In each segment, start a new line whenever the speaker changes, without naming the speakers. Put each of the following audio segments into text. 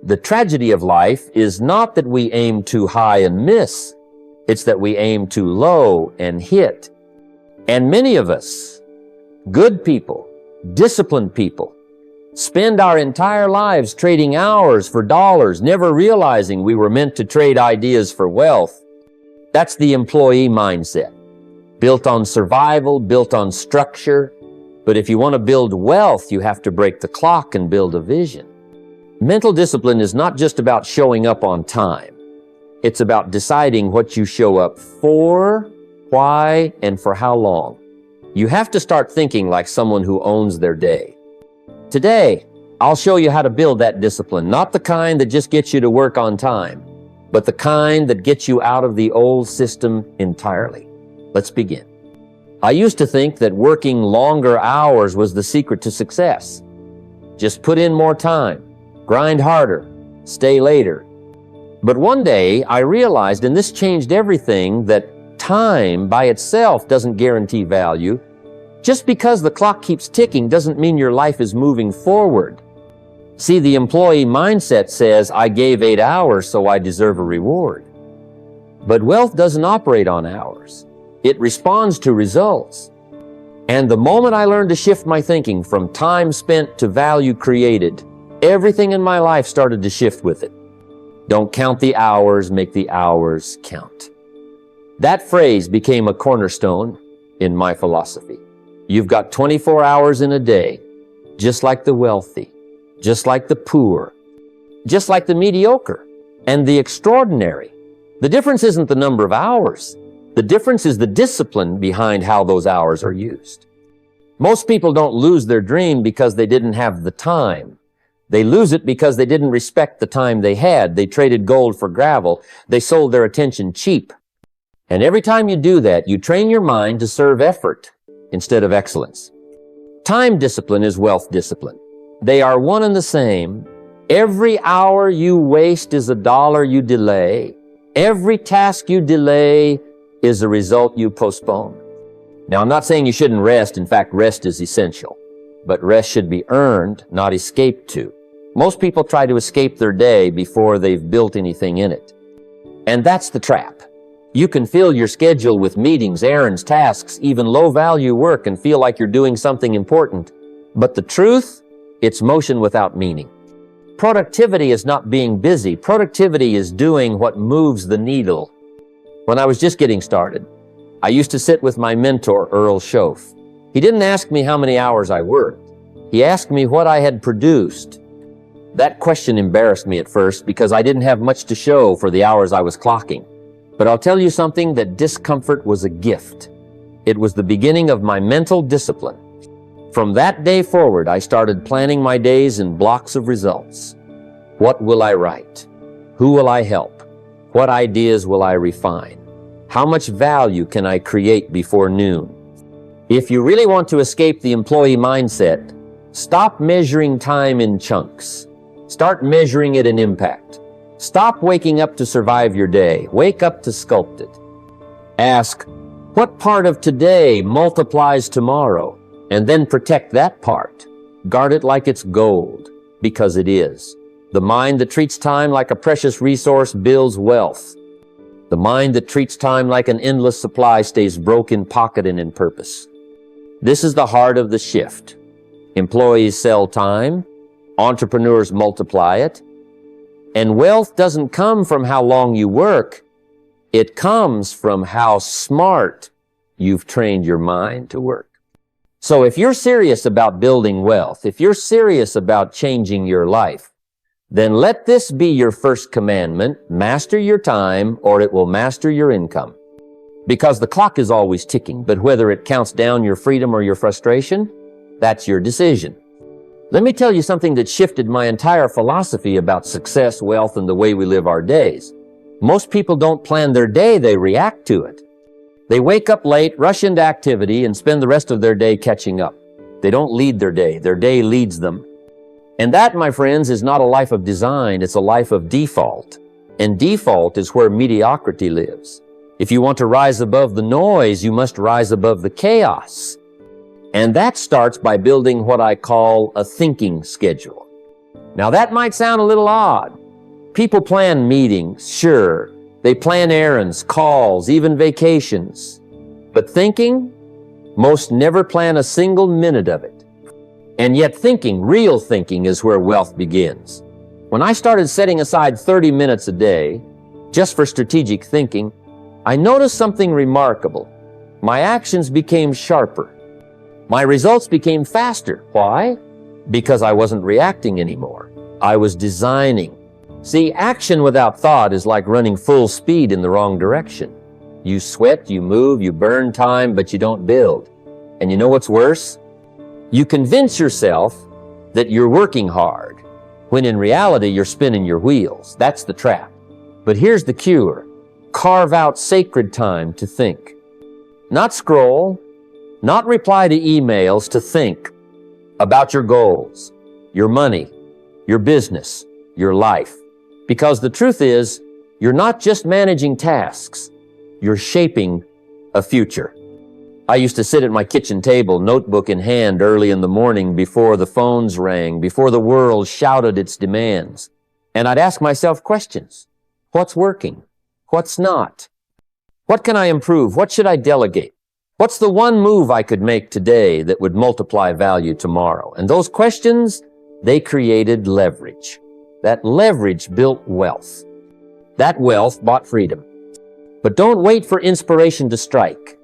The tragedy of life is not that we aim too high and miss. It's that we aim too low and hit. And many of us, good people, disciplined people, spend our entire lives trading hours for dollars, never realizing we were meant to trade ideas for wealth. That's the employee mindset, built on survival, built on structure. But if you want to build wealth, you have to break the clock and build a vision. Mental discipline is not just about showing up on time. It's about deciding what you show up for, why, and for how long. You have to start thinking like someone who owns their day. Today, I'll show you how to build that discipline, not the kind that just gets you to work on time, but the kind that gets you out of the old system entirely. Let's begin. I used to think that working longer hours was the secret to success. Just put in more time, grind harder, stay later. But one day I realized, and this changed everything, that time by itself doesn't guarantee value. Just because the clock keeps ticking doesn't mean your life is moving forward. See, the employee mindset says, I gave 8 hours, so I deserve a reward. But wealth doesn't operate on hours. It responds to results. And the moment I learned to shift my thinking from time spent to value created, everything in my life started to shift with it. Don't count the hours, make the hours count. That phrase became a cornerstone in my philosophy. You've got 24 hours in a day, just like the wealthy, just like the poor, just like the mediocre, and the extraordinary. The difference isn't the number of hours. The difference is the discipline behind how those hours are used. Most people don't lose their dream because they didn't have the time. They lose it because they didn't respect the time they had. They traded gold for gravel. They sold their attention cheap. And every time you do that, you train your mind to serve effort instead of excellence. Time discipline is wealth discipline. They are one and the same. Every hour you waste is a dollar you delay. Every task you delay is a result you postpone. Now, I'm not saying you shouldn't rest. In fact, rest is essential. But rest should be earned, not escaped to. Most people try to escape their day before they've built anything in it. And that's the trap. You can fill your schedule with meetings, errands, tasks, even low-value work and feel like you're doing something important. But the truth, it's motion without meaning. Productivity is not being busy. Productivity is doing what moves the needle. When I was just getting started, I used to sit with my mentor, Earl Schoaf. He didn't ask me how many hours I worked. He asked me what I had produced. That question embarrassed me at first because I didn't have much to show for the hours I was clocking. But I'll tell you something, that discomfort was a gift. It was the beginning of my mental discipline. From that day forward, I started planning my days in blocks of results. What will I write? Who will I help? What ideas will I refine? How much value can I create before noon? If you really want to escape the employee mindset, stop measuring time in chunks. Start measuring it in impact. Stop waking up to survive your day. Wake up to sculpt it. Ask, what part of today multiplies tomorrow? And then protect that part. Guard it like it's gold, because it is. The mind that treats time like a precious resource builds wealth. The mind that treats time like an endless supply stays broke in pocket and in purpose. This is the heart of the shift. Employees sell time. Entrepreneurs multiply it. And wealth doesn't come from how long you work. It comes from how smart you've trained your mind to work. So if you're serious about building wealth, if you're serious about changing your life, then let this be your first commandment: master your time, or it will master your income. Because the clock is always ticking, but whether it counts down your freedom or your frustration, that's your decision. Let me tell you something that shifted my entire philosophy about success, wealth, and the way we live our days. Most people don't plan their day, they react to it. They wake up late, rush into activity, and spend the rest of their day catching up. They don't lead their day leads them. And that, my friends, is not a life of design, it's a life of default. And default is where mediocrity lives. If you want to rise above the noise, you must rise above the chaos. And that starts by building what I call a thinking schedule. Now that might sound a little odd. People plan meetings, sure. They plan errands, calls, even vacations. But thinking, most never plan a single minute of it. And yet thinking, real thinking, is where wealth begins. When I started setting aside 30 minutes a day just for strategic thinking, I noticed something remarkable. My actions became sharper. My results became faster. Why? Because I wasn't reacting anymore. I was designing. See, action without thought is like running full speed in the wrong direction. You sweat, you move, you burn time, but you don't build. And you know what's worse? You convince yourself that you're working hard, when in reality you're spinning your wheels. That's the trap. But here's the cure. Carve out sacred time to think. Not scroll, not reply to emails, to think about your goals, your money, your business, your life. Because the truth is, you're not just managing tasks, you're shaping a future. I used to sit at my kitchen table, notebook in hand, early in the morning before the phones rang, before the world shouted its demands. And I'd ask myself questions. What's working? What's not? What can I improve? What should I delegate? What's the one move I could make today that would multiply value tomorrow? And those questions, they created leverage. That leverage built wealth. That wealth bought freedom. But don't wait for inspiration to strike.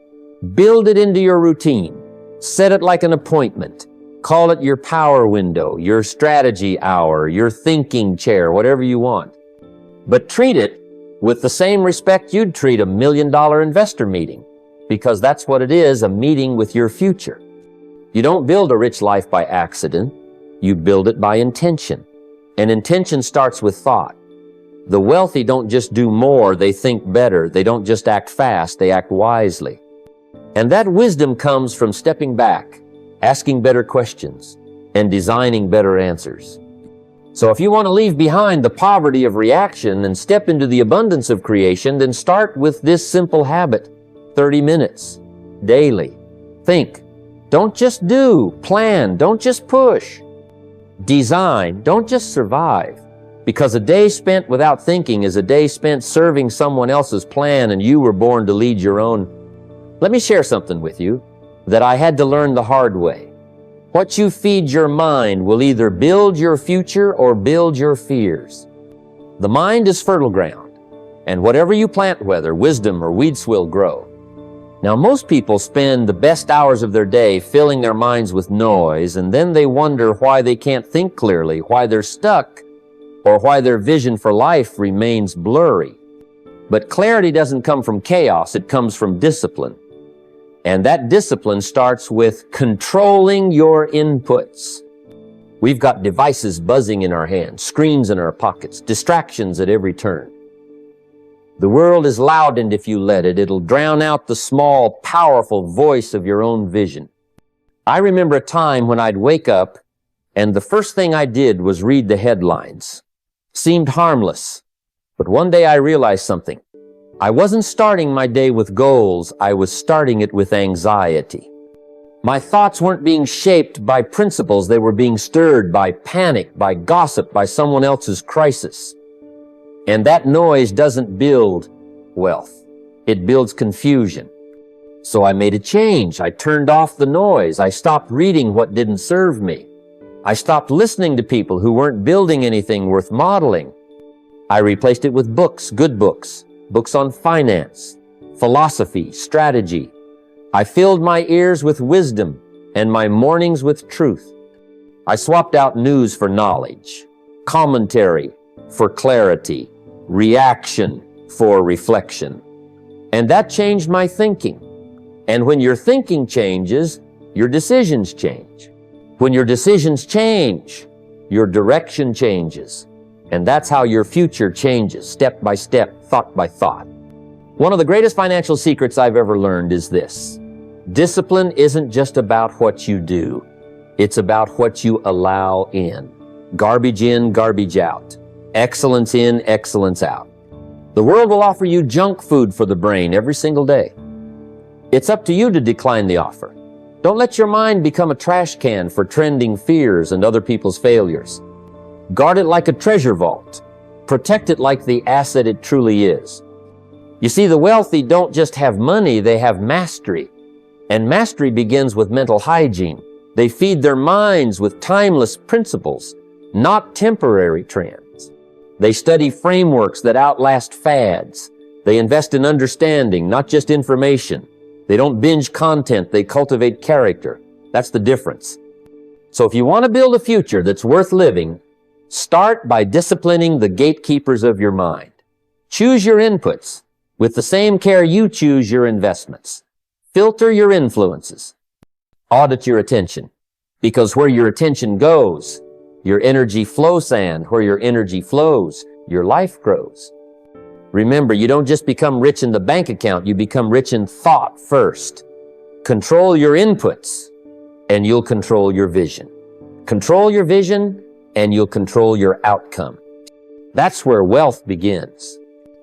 Build it into your routine. Set it like an appointment. Call it your power window, your strategy hour, your thinking chair, whatever you want. But treat it with the same respect you'd treat a $1 million investor meeting, because that's what it is, a meeting with your future. You don't build a rich life by accident. You build it by intention. And intention starts with thought. The wealthy don't just do more, they think better. They don't just act fast, they act wisely. And that wisdom comes from stepping back, asking better questions, and designing better answers. So if you want to leave behind the poverty of reaction and step into the abundance of creation, then start with this simple habit: 30 minutes daily. Think. Don't just do. Plan. Don't just push. Design. Don't just survive. Because a day spent without thinking is a day spent serving someone else's plan, and you were born to lead your own. Let me share something with you that I had to learn the hard way. What you feed your mind will either build your future or build your fears. The mind is fertile ground, and whatever you plant, whether wisdom or weeds, will grow. Now, most people spend the best hours of their day filling their minds with noise, and then they wonder why they can't think clearly, why they're stuck, or why their vision for life remains blurry. But clarity doesn't come from chaos, it comes from discipline. And that discipline starts with controlling your inputs. We've got devices buzzing in our hands, screens in our pockets, distractions at every turn. The world is loud, and if you let it, it'll drown out the small, powerful voice of your own vision. I remember a time when I'd wake up, and the first thing I did was read the headlines. Seemed harmless, but one day I realized something. I wasn't starting my day with goals, I was starting it with anxiety. My thoughts weren't being shaped by principles, they were being stirred by panic, by gossip, by someone else's crisis. And that noise doesn't build wealth, it builds confusion. So I made a change. I turned off the noise. I stopped reading what didn't serve me. I stopped listening to people who weren't building anything worth modeling. I replaced it with books, good books. Books on finance, philosophy, strategy. I filled my ears with wisdom and my mornings with truth. I swapped out news for knowledge, commentary for clarity, reaction for reflection. And that changed my thinking. And when your thinking changes, your decisions change. When your decisions change, your direction changes. And that's how your future changes, step by step, thought by thought. One of the greatest financial secrets I've ever learned is this: discipline isn't just about what you do. It's about what you allow in. Garbage in, garbage out. Excellence in, excellence out. The world will offer you junk food for the brain every single day. It's up to you to decline the offer. Don't let your mind become a trash can for trending fears and other people's failures. Guard it like a treasure vault. Protect it like the asset it truly is. You see, the wealthy don't just have money, they have mastery. And mastery begins with mental hygiene. They feed their minds with timeless principles, not temporary trends. They study frameworks that outlast fads. They invest in understanding, not just information. They don't binge content, they cultivate character. That's the difference. So if you want to build a future that's worth living, start by disciplining the gatekeepers of your mind. Choose your inputs with the same care you choose your investments. Filter your influences. Audit your attention. Because where your attention goes, your energy flows, and where your energy flows, your life grows. Remember, you don't just become rich in the bank account, you become rich in thought first. Control your inputs, and you'll control your vision. Control your vision, and you'll control your outcome. That's where wealth begins.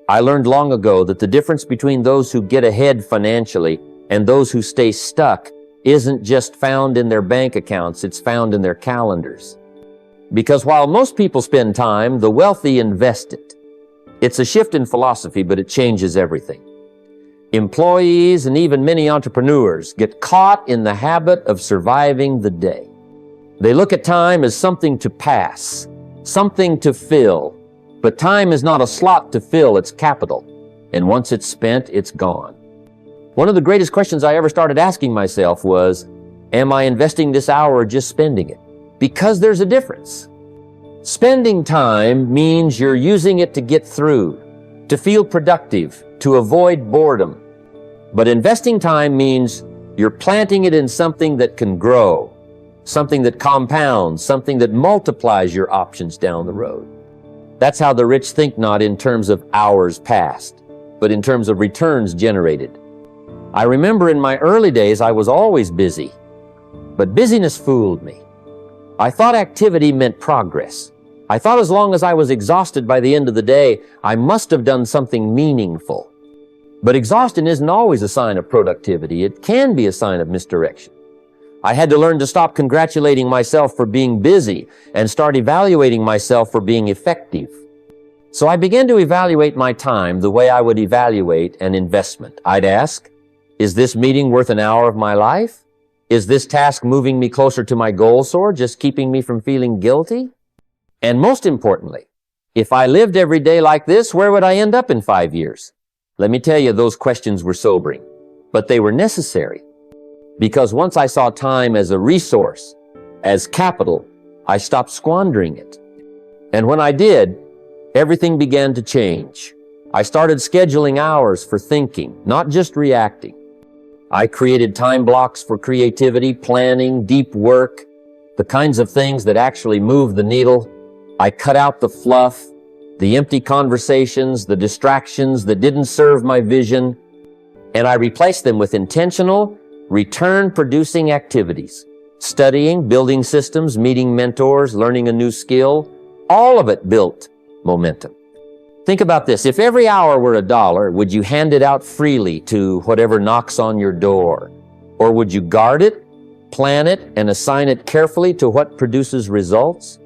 I learned long ago that the difference between those who get ahead financially and those who stay stuck isn't just found in their bank accounts, it's found in their calendars. Because while most people spend time, the wealthy invest it. It's a shift in philosophy, but it changes everything. Employees and even many entrepreneurs get caught in the habit of surviving the day. They look at time as something to pass, something to fill. But time is not a slot to fill, it's capital. And once it's spent, it's gone. One of the greatest questions I ever started asking myself was, am I investing this hour or just spending it? Because there's a difference. Spending time means you're using it to get through, to feel productive, to avoid boredom. But investing time means you're planting it in something that can grow, something that compounds, something that multiplies your options down the road. That's how the rich think, not in terms of hours passed, but in terms of returns generated. I remember in my early days, I was always busy, but busyness fooled me. I thought activity meant progress. I thought as long as I was exhausted by the end of the day, I must have done something meaningful. But exhaustion isn't always a sign of productivity. It can be a sign of misdirection. I had to learn to stop congratulating myself for being busy and start evaluating myself for being effective. So I began to evaluate my time the way I would evaluate an investment. I'd ask, is this meeting worth an hour of my life? Is this task moving me closer to my goals or just keeping me from feeling guilty? And most importantly, if I lived every day like this, where would I end up in 5 years? Let me tell you, those questions were sobering, but they were necessary. Because once I saw time as a resource, as capital, I stopped squandering it. And when I did, everything began to change. I started scheduling hours for thinking, not just reacting. I created time blocks for creativity, planning, deep work, the kinds of things that actually move the needle. I cut out the fluff, the empty conversations, the distractions that didn't serve my vision, and I replaced them with intentional, return-producing activities. Studying, building systems, meeting mentors, learning a new skill, all of it built momentum. Think about this. If every hour were $1, would you hand it out freely to whatever knocks on your door? Or would you guard it, plan it, and assign it carefully to what produces results?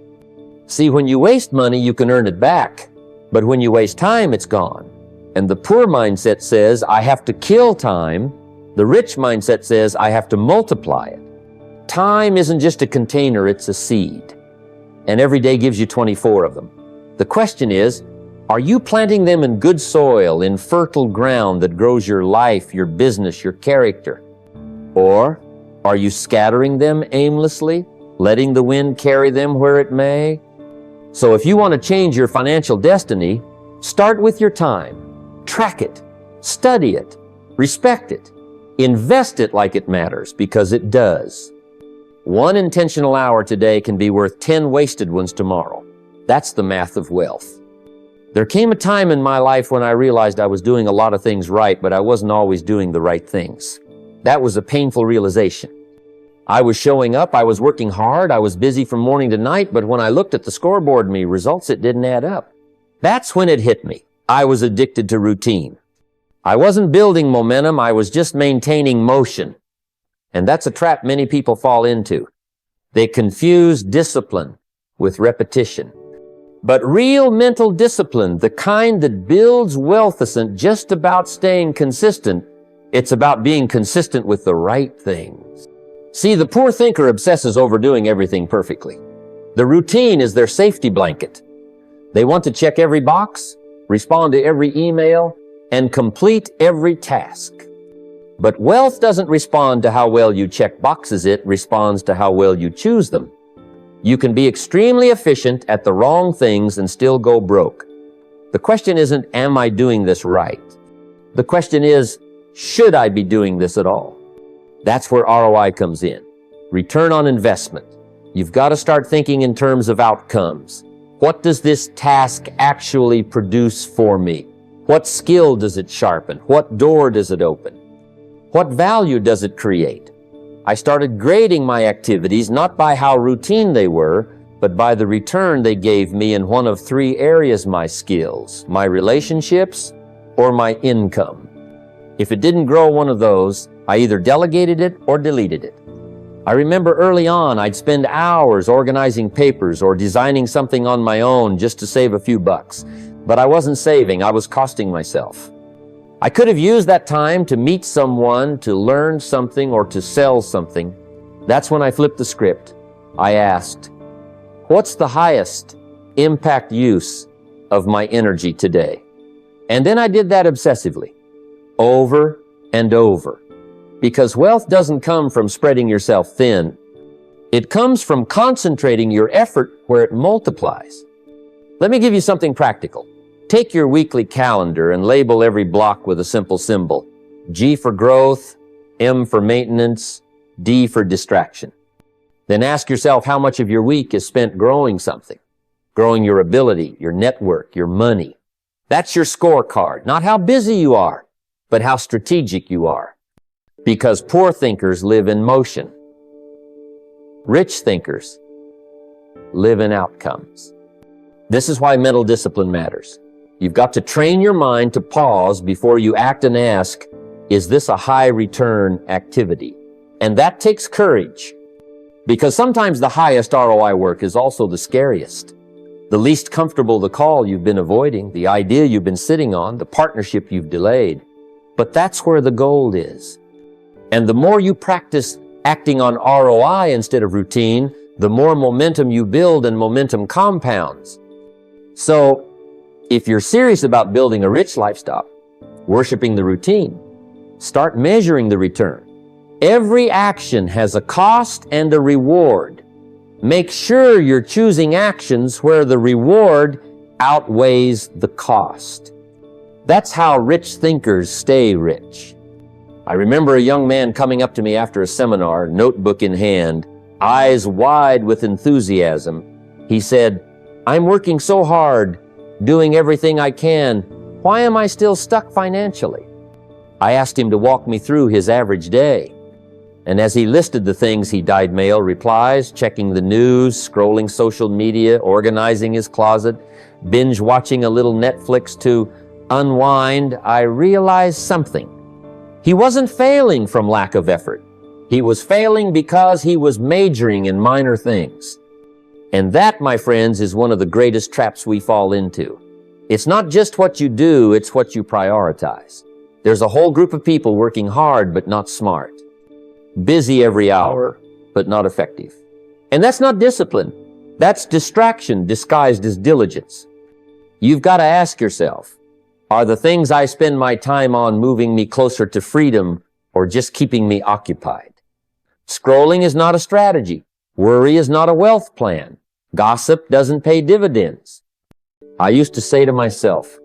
See, when you waste money, you can earn it back. But when you waste time, it's gone. And the poor mindset says, I have to kill time. The rich mindset says, I have to multiply it. Time isn't just a container, it's a seed. And every day gives you 24 of them. The question is, are you planting them in good soil, in fertile ground that grows your life, your business, your character? Or are you scattering them aimlessly, letting the wind carry them where it may? So if you want to change your financial destiny, start with your time. Track it, study it, respect it, invest it like it matters, because it does. 1 intentional hour today can be worth 10 wasted ones tomorrow. That's the math of wealth. There came a time in my life when I realized I was doing a lot of things right, but I wasn't always doing the right things. That was a painful realization. I was showing up, I was working hard, I was busy from morning to night, but when I looked at the scoreboard and results, it didn't add up. That's when it hit me. I was addicted to routine. I wasn't building momentum, I was just maintaining motion. And that's a trap many people fall into. They confuse discipline with repetition. But real mental discipline, the kind that builds wealth, isn't just about staying consistent. It's about being consistent with the right things. See, the poor thinker obsesses over doing everything perfectly. The routine is their safety blanket. They want to check every box, respond to every email, and complete every task. But wealth doesn't respond to how well you check boxes, it responds to how well you choose them. You can be extremely efficient at the wrong things and still go broke. The question isn't, am I doing this right? The question is, should I be doing this at all? That's where ROI comes in. Return on investment. You've got to start thinking in terms of outcomes. What does this task actually produce for me? What skill does it sharpen? What door does it open? What value does it create? I started grading my activities not by how routine they were, but by the return they gave me in one of three areas: my skills, my relationships, or my income. If it didn't grow one of those, I either delegated it or deleted it. I remember early on I'd spend hours organizing papers or designing something on my own just to save a few bucks. But I wasn't saving, I was costing myself. I could have used that time to meet someone, to learn something, or to sell something. That's when I flipped the script. I asked, what's the highest impact use of my energy today? And then I did that obsessively, over and over. Because wealth doesn't come from spreading yourself thin. It comes from concentrating your effort where it multiplies. Let me give you something practical. Take your weekly calendar and label every block with a simple symbol. G for growth, M for maintenance, D for distraction. Then ask yourself how much of your week is spent growing something. Growing your ability, your network, your money. That's your scorecard. Not how busy you are, but how strategic you are. Because poor thinkers live in motion. Rich thinkers live in outcomes. This is why mental discipline matters. You've got to train your mind to pause before you act and ask, is this a high return activity? And that takes courage. Because sometimes the highest ROI work is also the scariest. The least comfortable the call you've been avoiding, the idea you've been sitting on, the partnership you've delayed. But that's where the gold is. And the more you practice acting on ROI instead of routine, the more momentum you build, and momentum compounds. So, if you're serious about building a rich lifestyle, worshiping the routine, start measuring the return. Every action has a cost and a reward. Make sure you're choosing actions where the reward outweighs the cost. That's how rich thinkers stay rich. I remember a young man coming up to me after a seminar, notebook in hand, eyes wide with enthusiasm. He said, I'm working so hard, doing everything I can. Why am I still stuck financially? I asked him to walk me through his average day. And as he listed the things he dyed mail replies, checking the news, scrolling social media, organizing his closet, binge watching a little Netflix to unwind, I realized something. He wasn't failing from lack of effort. He was failing because he was majoring in minor things. And that, my friends, is one of the greatest traps we fall into. It's not just what you do, it's what you prioritize. There's a whole group of people working hard but not smart. Busy every hour, but not effective. And that's not discipline. That's distraction disguised as diligence. You've got to ask yourself, are the things I spend my time on moving me closer to freedom or just keeping me occupied? Scrolling is not a strategy. Worry is not a wealth plan. Gossip doesn't pay dividends. I used to say to myself,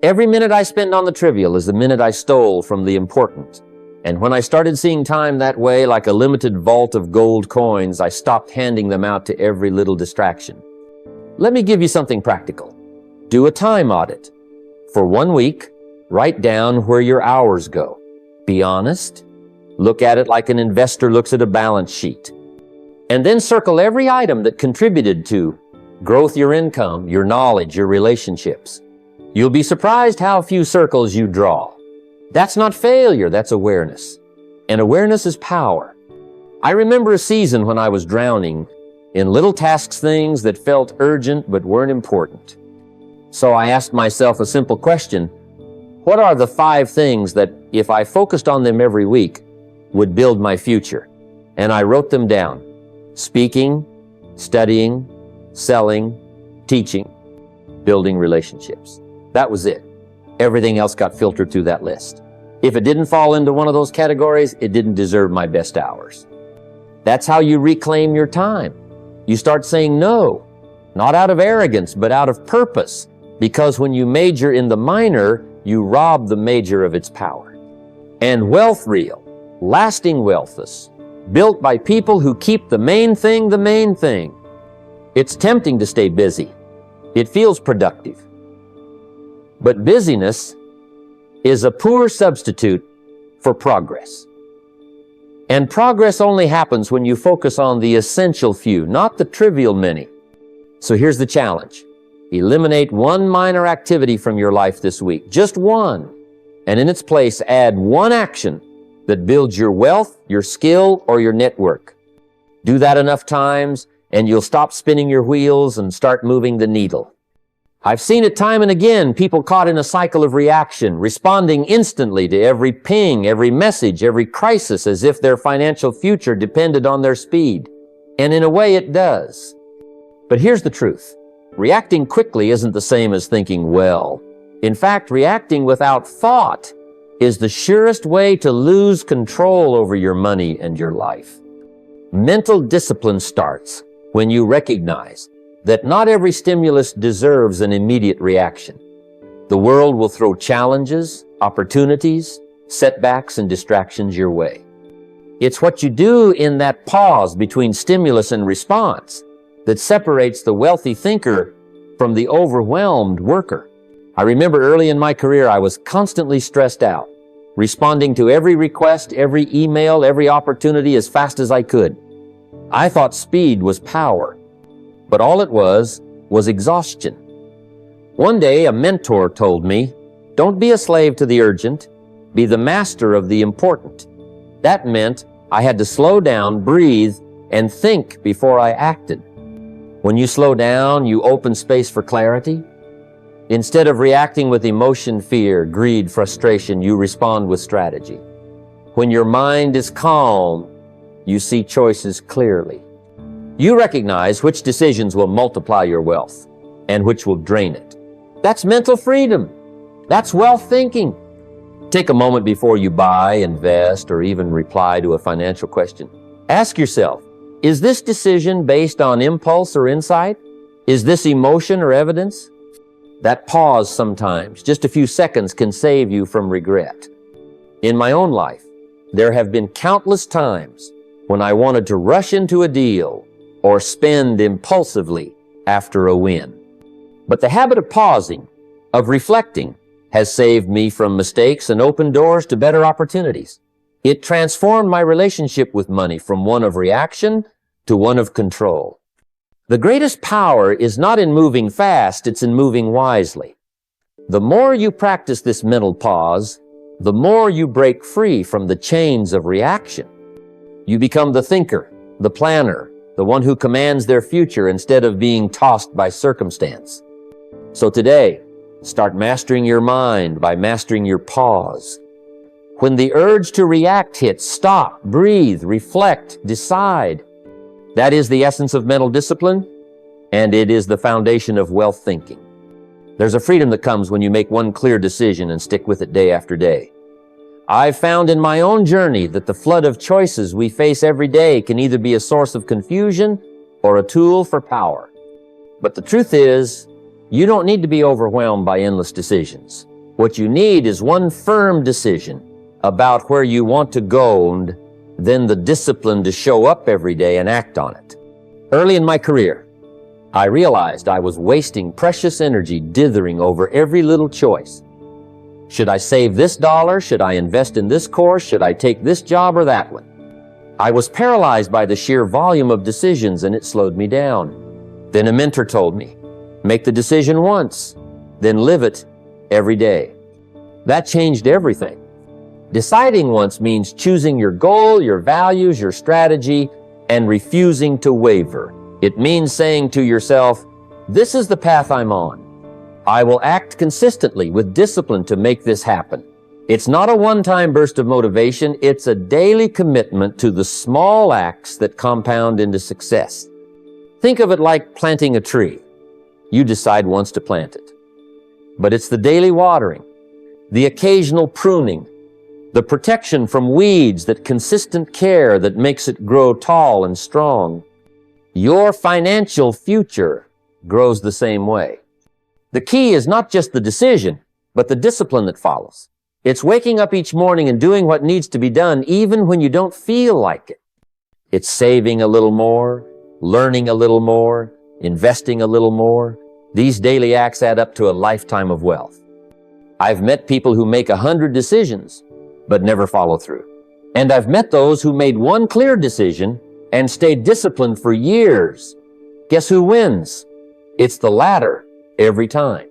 every minute I spend on the trivial is the minute I stole from the important. And when I started seeing time that way, like a limited vault of gold coins, I stopped handing them out to every little distraction. Let me give you something practical. Do a time audit. For 1 week, write down where your hours go. Be honest. Look at it like an investor looks at a balance sheet. And then circle every item that contributed to growth, your income, your knowledge, your relationships. You'll be surprised how few circles you draw. That's not failure, that's awareness. And awareness is power. I remember a season when I was drowning, in little tasks, things that felt urgent but weren't important. So I asked myself a simple question: what are the 5 things that, if I focused on them every week, would build my future? And I wrote them down: speaking, studying, selling, teaching, building relationships. That was it. Everything else got filtered through that list. If it didn't fall into one of those categories, it didn't deserve my best hours. That's how you reclaim your time. You start saying no, not out of arrogance, but out of purpose. Because when you major in the minor, you rob the major of its power. And wealth real, lasting wealth is built by people who keep the main thing the main thing. It's tempting to stay busy. It feels productive. But busyness is a poor substitute for progress. And progress only happens when you focus on the essential few, not the trivial many. So here's the challenge. Eliminate one minor activity from your life this week, just one, and in its place add one action that builds your wealth, your skill, or your network. Do that enough times, and you'll stop spinning your wheels and start moving the needle. I've seen it time and again, people caught in a cycle of reaction, responding instantly to every ping, every message, every crisis, as if their financial future depended on their speed. And in a way it does. But here's the truth. Reacting quickly isn't the same as thinking well. In fact, reacting without thought is the surest way to lose control over your money and your life. Mental discipline starts when you recognize that not every stimulus deserves an immediate reaction. The world will throw challenges, opportunities, setbacks, and distractions your way. It's what you do in that pause between stimulus and response that separates the wealthy thinker from the overwhelmed worker. I remember early in my career, I was constantly stressed out, responding to every request, every email, every opportunity as fast as I could. I thought speed was power, but all it was exhaustion. One day, a mentor told me, "Don't be a slave to the urgent, be the master of the important." That meant I had to slow down, breathe, and think before I acted. When you slow down, you open space for clarity. Instead of reacting with emotion, fear, greed, frustration, you respond with strategy. When your mind is calm, you see choices clearly. You recognize which decisions will multiply your wealth and which will drain it. That's mental freedom. That's wealth thinking. Take a moment before you buy, invest, or even reply to a financial question. Ask yourself, is this decision based on impulse or insight? Is this emotion or evidence? That pause sometimes, just a few seconds, can save you from regret. In my own life, there have been countless times when I wanted to rush into a deal or spend impulsively after a win. But the habit of pausing, of reflecting, has saved me from mistakes and opened doors to better opportunities. It transformed my relationship with money from one of reaction to one of control. The greatest power is not in moving fast, it's in moving wisely. The more you practice this mental pause, the more you break free from the chains of reaction. You become the thinker, the planner, the one who commands their future instead of being tossed by circumstance. So today, start mastering your mind by mastering your pause. When the urge to react hits, stop, breathe, reflect, decide. That is the essence of mental discipline, and it is the foundation of wealth thinking. There's a freedom that comes when you make one clear decision and stick with it day after day. I've found in my own journey that the flood of choices we face every day can either be a source of confusion or a tool for power. But the truth is, you don't need to be overwhelmed by endless decisions. What you need is one firm decision about where you want to go, and then the discipline to show up every day and act on it. Early in my career, I realized I was wasting precious energy dithering over every little choice. Should I save this dollar? Should I invest in this course? Should I take this job or that one? I was paralyzed by the sheer volume of decisions, and it slowed me down. Then a mentor told me, make the decision once, then live it every day. That changed everything. Deciding once means choosing your goal, your values, your strategy, and refusing to waver. It means saying to yourself, this is the path I'm on. I will act consistently with discipline to make this happen. It's not a one-time burst of motivation, it's a daily commitment to the small acts that compound into success. Think of it like planting a tree. You decide once to plant it. But it's the daily watering, the occasional pruning, the protection from weeds, that consistent care that makes it grow tall and strong. Your financial future grows the same way. The key is not just the decision, but the discipline that follows. It's waking up each morning and doing what needs to be done even when you don't feel like it. It's saving a little more, learning a little more, investing a little more. These daily acts add up to a lifetime of wealth. I've met people who make 100 decisions, but never follow through. And I've met those who made one clear decision and stayed disciplined for years. Guess who wins? It's the latter every time.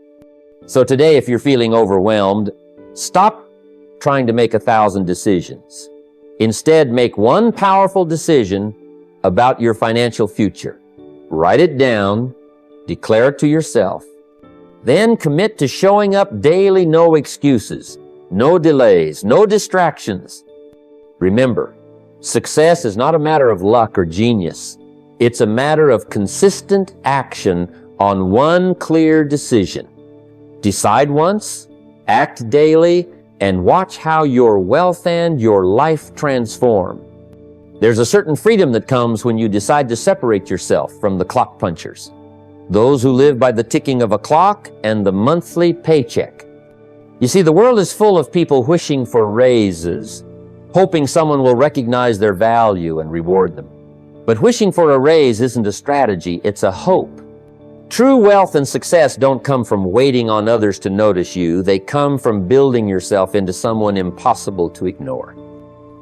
So today, if you're feeling overwhelmed, stop trying to make 1,000 decisions. Instead, make one powerful decision about your financial future. Write it down, declare it to yourself. Then commit to showing up daily, no excuses, no delays, no distractions. Remember, success is not a matter of luck or genius. It's a matter of consistent action on one clear decision. Decide once, act daily, and watch how your wealth and your life transform. There's a certain freedom that comes when you decide to separate yourself from the clock punchers, those who live by the ticking of a clock and the monthly paycheck. You see, the world is full of people wishing for raises, hoping someone will recognize their value and reward them. But wishing for a raise isn't a strategy, it's a hope. True wealth and success don't come from waiting on others to notice you. They come from building yourself into someone impossible to ignore.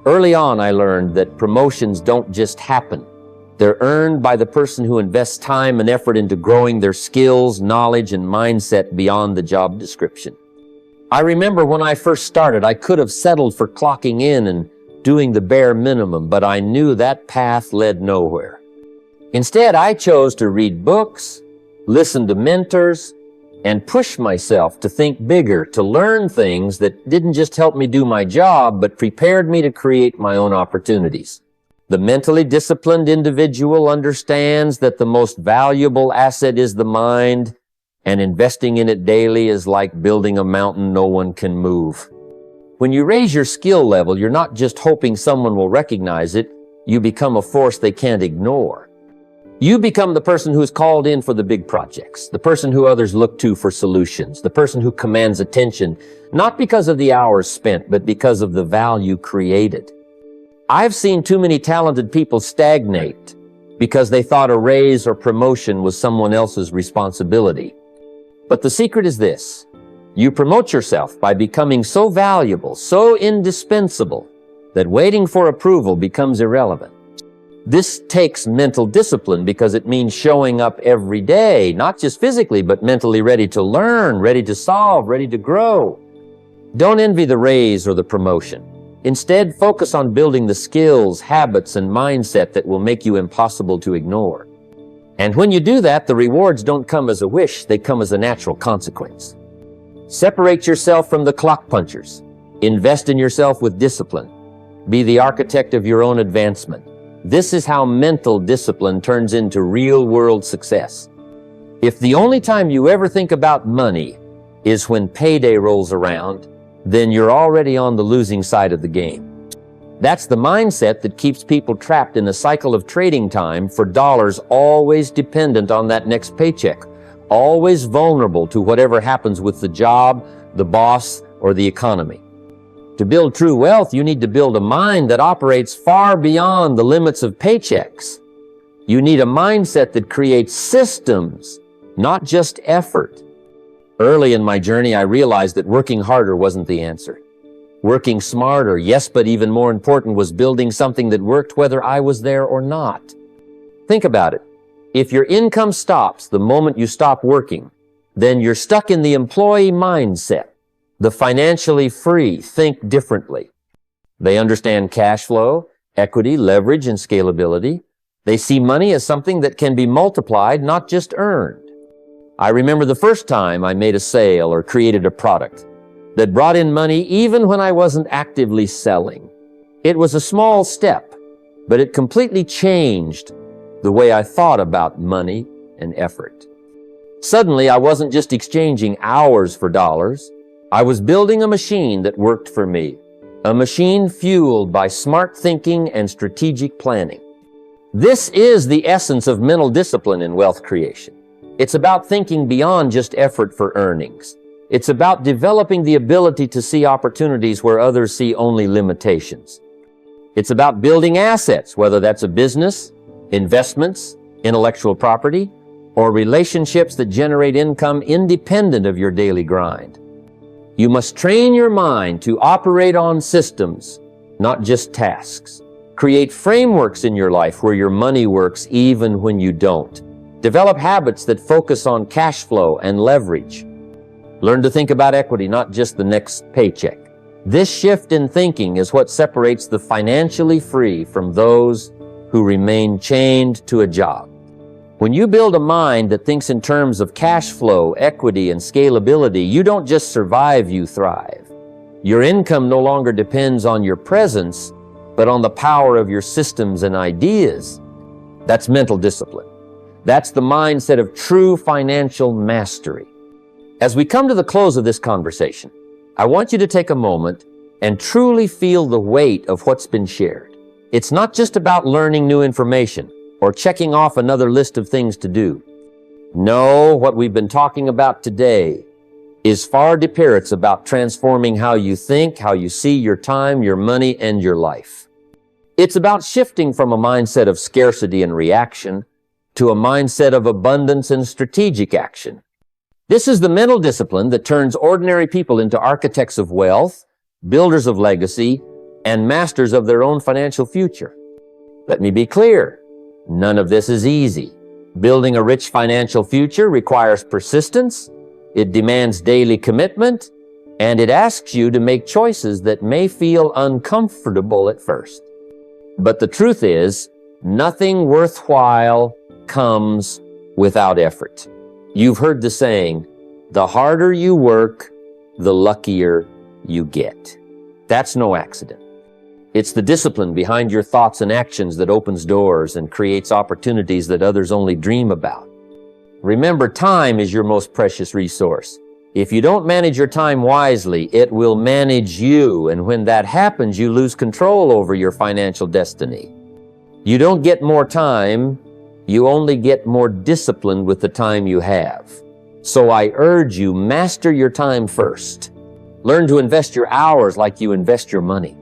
Early on, I learned that promotions don't just happen. They're earned by the person who invests time and effort into growing their skills, knowledge, and mindset beyond the job description. I remember when I first started, I could have settled for clocking in and doing the bare minimum, but I knew that path led nowhere. Instead, I chose to read books, listen to mentors, and push myself to think bigger, to learn things that didn't just help me do my job, but prepared me to create my own opportunities. The mentally disciplined individual understands that the most valuable asset is the mind, and investing in it daily is like building a mountain no one can move. When you raise your skill level, you're not just hoping someone will recognize it, you become a force they can't ignore. You become the person who is called in for the big projects, the person who others look to for solutions, the person who commands attention, not because of the hours spent, but because of the value created. I've seen too many talented people stagnate because they thought a raise or promotion was someone else's responsibility. But the secret is this: you promote yourself by becoming so valuable, so indispensable, that waiting for approval becomes irrelevant. This takes mental discipline because it means showing up every day, not just physically, but mentally ready to learn, ready to solve, ready to grow. Don't envy the raise or the promotion. Instead, focus on building the skills, habits, and mindset that will make you impossible to ignore. And when you do that, the rewards don't come as a wish, they come as a natural consequence. Separate yourself from the clock punchers. Invest in yourself with discipline. Be the architect of your own advancement. This is how mental discipline turns into real-world success. If the only time you ever think about money is when payday rolls around, then you're already on the losing side of the game. That's the mindset that keeps people trapped in a cycle of trading time for dollars, always dependent on that next paycheck, always vulnerable to whatever happens with the job, the boss, or the economy. To build true wealth, you need to build a mind that operates far beyond the limits of paychecks. You need a mindset that creates systems, not just effort. Early in my journey, I realized that working harder wasn't the answer. Working smarter, yes, but even more important was building something that worked whether I was there or not. Think about it. If your income stops the moment you stop working, then you're stuck in the employee mindset. The financially free think differently. They understand cash flow, equity, leverage, and scalability. They see money as something that can be multiplied, not just earned. I remember the first time I made a sale or created a product that brought in money even when I wasn't actively selling. It was a small step, but it completely changed the way I thought about money and effort. Suddenly, I wasn't just exchanging hours for dollars. I was building a machine that worked for me, a machine fueled by smart thinking and strategic planning. This is the essence of mental discipline in wealth creation. It's about thinking beyond just effort for earnings. It's about developing the ability to see opportunities where others see only limitations. It's about building assets, whether that's a business, investments, intellectual property, or relationships that generate income independent of your daily grind. You must train your mind to operate on systems, not just tasks. Create frameworks in your life where your money works even when you don't. Develop habits that focus on cash flow and leverage. Learn to think about equity, not just the next paycheck. This shift in thinking is what separates the financially free from those who remain chained to a job. When you build a mind that thinks in terms of cash flow, equity, and scalability, you don't just survive, you thrive. Your income no longer depends on your presence, but on the power of your systems and ideas. That's mental discipline. That's the mindset of true financial mastery. As we come to the close of this conversation, I want you to take a moment and truly feel the weight of what's been shared. It's not just about learning new information or checking off another list of things to do. No, what we've been talking about today is far deeper. It's about transforming how you think, how you see your time, your money, and your life. It's about shifting from a mindset of scarcity and reaction to a mindset of abundance and strategic action. This is the mental discipline that turns ordinary people into architects of wealth, builders of legacy, and masters of their own financial future. Let me be clear. None of this is easy. Building a rich financial future requires persistence, it demands daily commitment, and it asks you to make choices that may feel uncomfortable at first. But the truth is, nothing worthwhile comes without effort. You've heard the saying, the harder you work, the luckier you get. That's no accident. It's the discipline behind your thoughts and actions that opens doors and creates opportunities that others only dream about. Remember, time is your most precious resource. If you don't manage your time wisely, it will manage you, and when that happens, you lose control over your financial destiny. You don't get more time, you only get more discipline with the time you have. So I urge you, master your time first. Learn to invest your hours like you invest your money.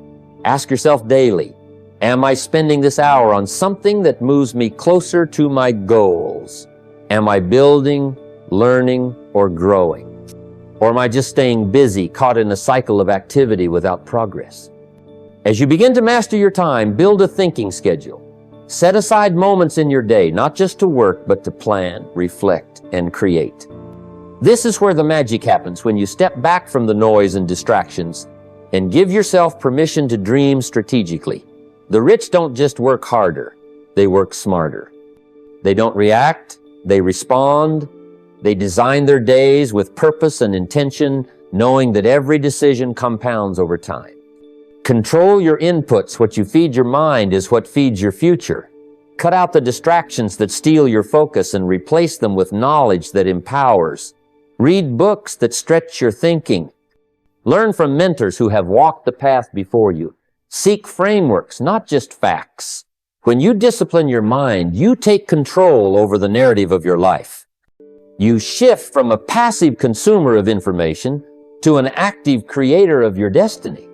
Ask yourself daily, am I spending this hour on something that moves me closer to my goals? Am I building, learning, or growing? Or am I just staying busy, caught in a cycle of activity without progress? As you begin to master your time, build a thinking schedule. Set aside moments in your day, not just to work, but to plan, reflect, and create. This is where the magic happens, when you step back from the noise and distractions and give yourself permission to dream strategically. The rich don't just work harder, they work smarter. They don't react, they respond. They design their days with purpose and intention, knowing that every decision compounds over time. Control your inputs. What you feed your mind is what feeds your future. Cut out the distractions that steal your focus and replace them with knowledge that empowers. Read books that stretch your thinking. Learn from mentors who have walked the path before you. Seek frameworks, not just facts. When you discipline your mind, you take control over the narrative of your life. You shift from a passive consumer of information to an active creator of your destiny.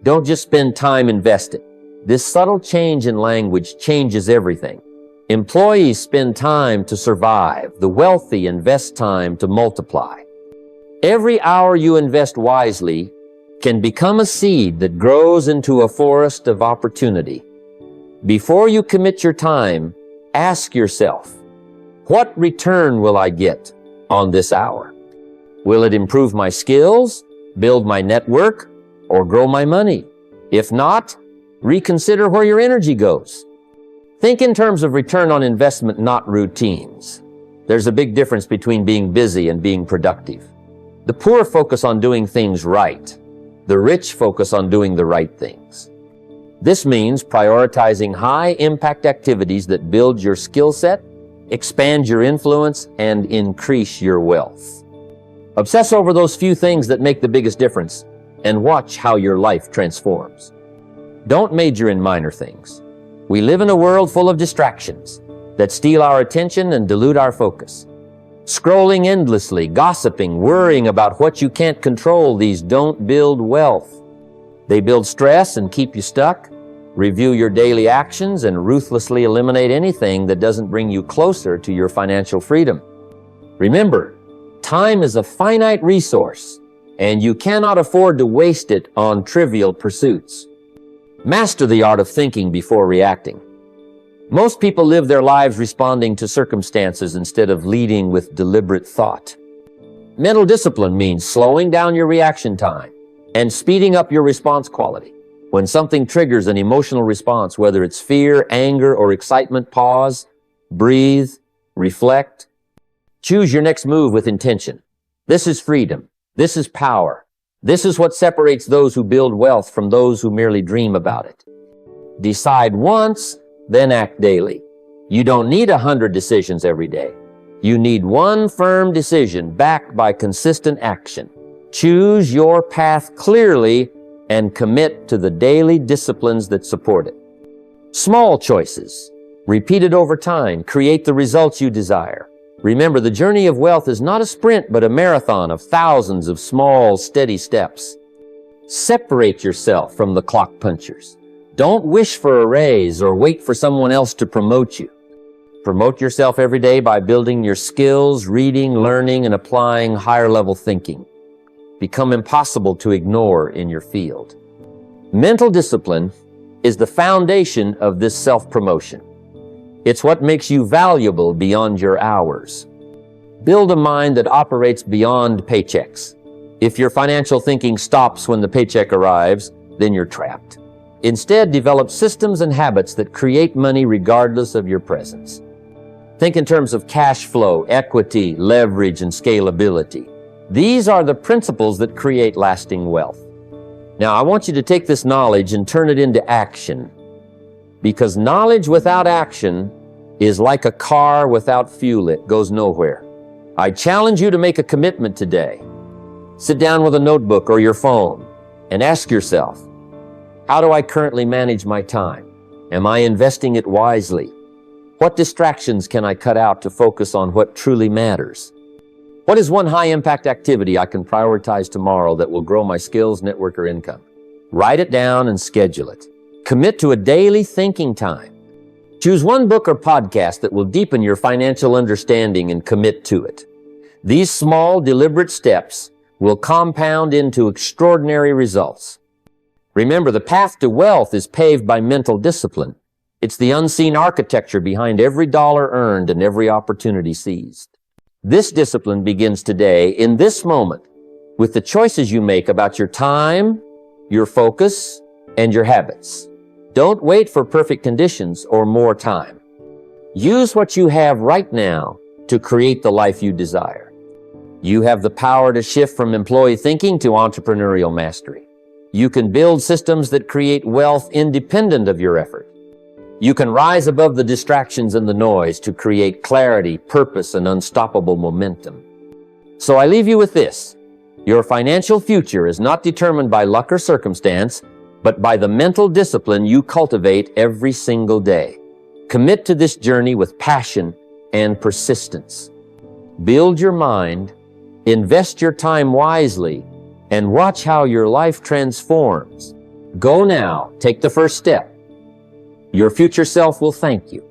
Don't just spend time investing. This subtle change in language changes everything. Employees spend time to survive. The wealthy invest time to multiply. Every hour you invest wisely can become a seed that grows into a forest of opportunity. Before you commit your time, ask yourself, what return will I get on this hour? Will it improve my skills, build my network, or grow my money? If not, reconsider where your energy goes. Think in terms of return on investment, not routines. There's a big difference between being busy and being productive. The poor focus on doing things right. The rich focus on doing the right things. This means prioritizing high-impact activities that build your skill set, expand your influence, and increase your wealth. Obsess over those few things that make the biggest difference and watch how your life transforms. Don't major in minor things. We live in a world full of distractions that steal our attention and dilute our focus. Scrolling endlessly, gossiping, worrying about what you can't control, these don't build wealth. They build stress and keep you stuck. Review your daily actions and ruthlessly eliminate anything that doesn't bring you closer to your financial freedom. Remember, time is a finite resource, and you cannot afford to waste it on trivial pursuits. Master the art of thinking before reacting. Most people live their lives responding to circumstances instead of leading with deliberate thought. Mental discipline means slowing down your reaction time and speeding up your response quality. When something triggers an emotional response, whether it's fear, anger, or excitement, pause, breathe, reflect. Choose your next move with intention. This is freedom. This is power. This is what separates those who build wealth from those who merely dream about it. Decide once, then act daily. You don't need 100 decisions every day. You need one firm decision backed by consistent action. Choose your path clearly and commit to the daily disciplines that support it. Small choices, repeated over time, create the results you desire. Remember, the journey of wealth is not a sprint, but a marathon of thousands of small, steady steps. Separate yourself from the clock punchers. Don't wish for a raise or wait for someone else to promote you. Promote yourself every day by building your skills, reading, learning, and applying higher-level thinking. Become impossible to ignore in your field. Mental discipline is the foundation of this self-promotion. It's what makes you valuable beyond your hours. Build a mind that operates beyond paychecks. If your financial thinking stops when the paycheck arrives, then you're trapped. Instead, develop systems and habits that create money regardless of your presence. Think in terms of cash flow, equity, leverage, and scalability. These are the principles that create lasting wealth. Now, I want you to take this knowledge and turn it into action, because knowledge without action is like a car without fuel. It goes nowhere. I challenge you to make a commitment today. Sit down with a notebook or your phone and ask yourself, how do I currently manage my time? Am I investing it wisely? What distractions can I cut out to focus on what truly matters? What is one high-impact activity I can prioritize tomorrow that will grow my skills, network, or income? Write it down and schedule it. Commit to a daily thinking time. Choose one book or podcast that will deepen your financial understanding and commit to it. These small, deliberate steps will compound into extraordinary results. Remember, the path to wealth is paved by mental discipline. It's the unseen architecture behind every dollar earned and every opportunity seized. This discipline begins today, in this moment, with the choices you make about your time, your focus, and your habits. Don't wait for perfect conditions or more time. Use what you have right now to create the life you desire. You have the power to shift from employee thinking to entrepreneurial mastery. You can build systems that create wealth independent of your effort. You can rise above the distractions and the noise to create clarity, purpose, and unstoppable momentum. So I leave you with this. Your financial future is not determined by luck or circumstance, but by the mental discipline you cultivate every single day. Commit to this journey with passion and persistence. Build your mind, invest your time wisely, and watch how your life transforms. Go now, take the first step. Your future self will thank you.